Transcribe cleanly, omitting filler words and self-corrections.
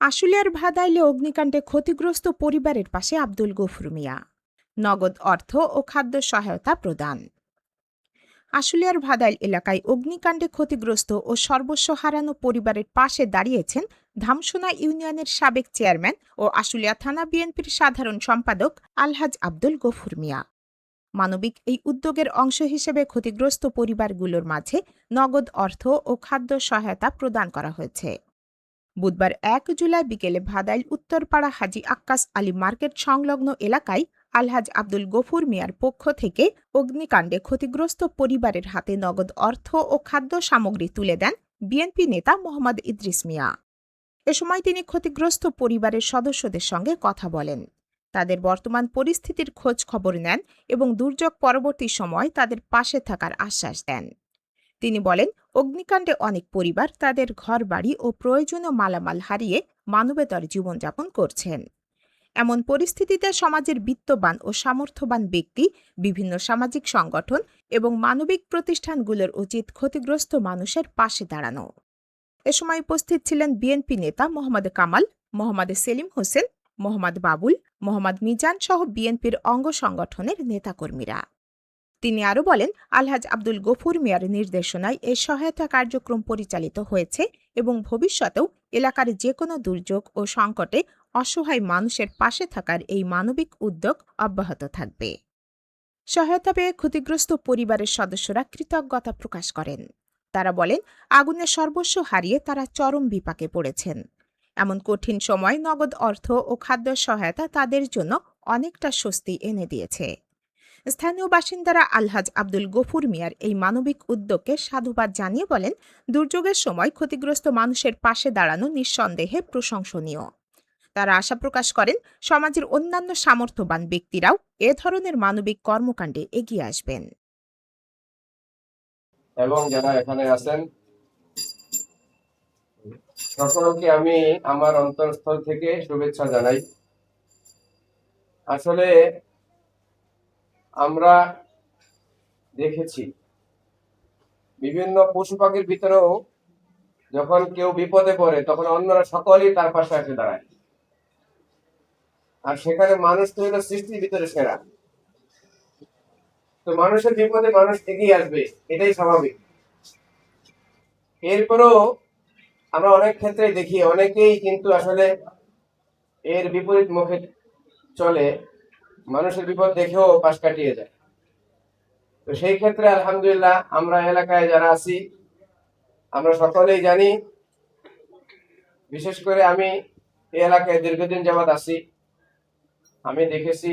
আশুলিয়ার ভাদাইলে অগ্নিকাণ্ডে ক্ষতিগ্রস্ত পরিবারের পাশে আব্দুল গফুর মিয়া। নগদ অর্থ ও খাদ্য সহায়তা প্রদান। আশুলিয়ার ভাদাইল এলাকায় অগ্নিকাণ্ডে ক্ষতিগ্রস্ত ও সর্বস্ব হারানো পরিবারের পাশে দাঁড়িয়েছেন ধামসোনা ইউনিয়নের সাবেক চেয়ারম্যান ও আশুলিয়া থানা বিএনপির সাধারণ সম্পাদক আলহাজ আব্দুল গফুর মিয়া। মানবিক এই উদ্যোগের অংশ হিসেবে ক্ষতিগ্রস্ত পরিবারগুলোর মাঝে নগদ অর্থ ও খাদ্য সহায়তা প্রদান করা হয়েছে। বুধবার ১ জুলাই বিকেলে ভাদাইল উত্তরপাড়া হাজী আক্কাস আলী মার্কেট সংলগ্ন এলাকায় আলহাজ আব্দুল গফুর মিয়ার পক্ষ থেকে অগ্নিকাণ্ডে ক্ষতিগ্রস্ত পরিবারের হাতে নগদ অর্থ ও খাদ্য সামগ্রী তুলে দেন বিএনপি নেতা মোহাম্মদ ইদ্রিস মিয়া। এ সময় তিনি ক্ষতিগ্রস্ত পরিবারের সদস্যদের সঙ্গে কথা বলেন, তাদের বর্তমান পরিস্থিতির খোঁজ খবর নেন এবং দুর্যোগ পরবর্তী সময় তাদের পাশে থাকার আশ্বাস দেন। তিনি বলেন, অগ্নিকাণ্ডে অনেক পরিবার তাদের ঘরবাড়ি ও প্রয়োজনীয় মালামাল হারিয়ে মানবেতর জীবনযাপন করছেন। এমন পরিস্থিতিতে সমাজের বিত্তবান ও সামর্থ্যবান ব্যক্তি, বিভিন্ন সামাজিক সংগঠন এবং মানবিক প্রতিষ্ঠানগুলোর উচিত ক্ষতিগ্রস্ত মানুষের পাশে দাঁড়ানো। এ সময় উপস্থিত ছিলেন বিএনপি নেতা মোহাম্মদ কামাল, মোহাম্মদ সেলিম হোসেন, মোহাম্মদ বাবুল, মোহাম্মদ মিজান সহ বিএনপির অঙ্গ সংগঠনের নেতাকর্মীরা। তিনি আরও বলেন, আলহাজ আব্দুল গফুর মিয়ার নির্দেশনায় এই সহায়তা কার্যক্রম পরিচালিত হয়েছে এবং ভবিষ্যতেও এলাকার যে কোনো দুর্যোগ ও সংকটে অসহায় মানুষের পাশে থাকার এই মানবিক উদ্যোগ অব্যাহত থাকবে। সহায়তা পেয়ে ক্ষতিগ্রস্ত পরিবারের সদস্যরা কৃতজ্ঞতা প্রকাশ করেন। তারা বলেন, আগুনে সর্বস্ব হারিয়ে তারা চরম বিপাকে পড়েছেন। এমন কঠিন সময় নগদ অর্থ ও খাদ্য সহায়তা তাদের জন্য অনেকটা স্বস্তি এনে দিয়েছে। স্থানীয় বাসিন্দারা আলহাজ আব্দুল গফুর মিয়ার এই মানবিক উদ্যোগকে সাধুবাদ জানিয়ে বলেন, দুর্যোগের সময় ক্ষতিগ্রস্ত মানুষের পাশে দাঁড়ানো নিঃসন্দেহে প্রশংসনীয়। তারা আশা প্রকাশ করেন, সমাজের অন্যান্য সামর্থ্যবান ব্যক্তিরাও এ ধরনের মানবিক কর্মকাণ্ডে এগিয়ে আসবেন। এবং যারা এখানে আছেন সকলকে আমি আমার অন্তরস্থল থেকে শুভেচ্ছা জানাই। আসলে আমরা দেখেছি বিভিন্ন পশু পাখির ভিতরেও যখন কেউ বিপদে পড়ে তখন অন্যরা সকলেই তার পাশে এসে দাঁড়ায়, আর সেখানে মানুষ তো হলো সৃষ্টির ভিতরে সেরা। তো মানুষের বিপদে মানুষ এগিয়ে আসবে, এটাই স্বাভাবিক। এরপরও আমরা অনেক ক্ষেত্রে দেখি অনেকেই কিন্তু আসলে এর বিপরীত মুখে চলে, মানুষের বিপদ দেখেও পাশ কাটিয়ে যায়। তো সেই ক্ষেত্রে আলহামদুলিল্লাহ আমরা এলাকায় যারা আছি আমরা সকলেই জানি, বিশেষ করে আমি এই এলাকায় দীর্ঘদিন যাবৎ আছি, আমি দেখেছি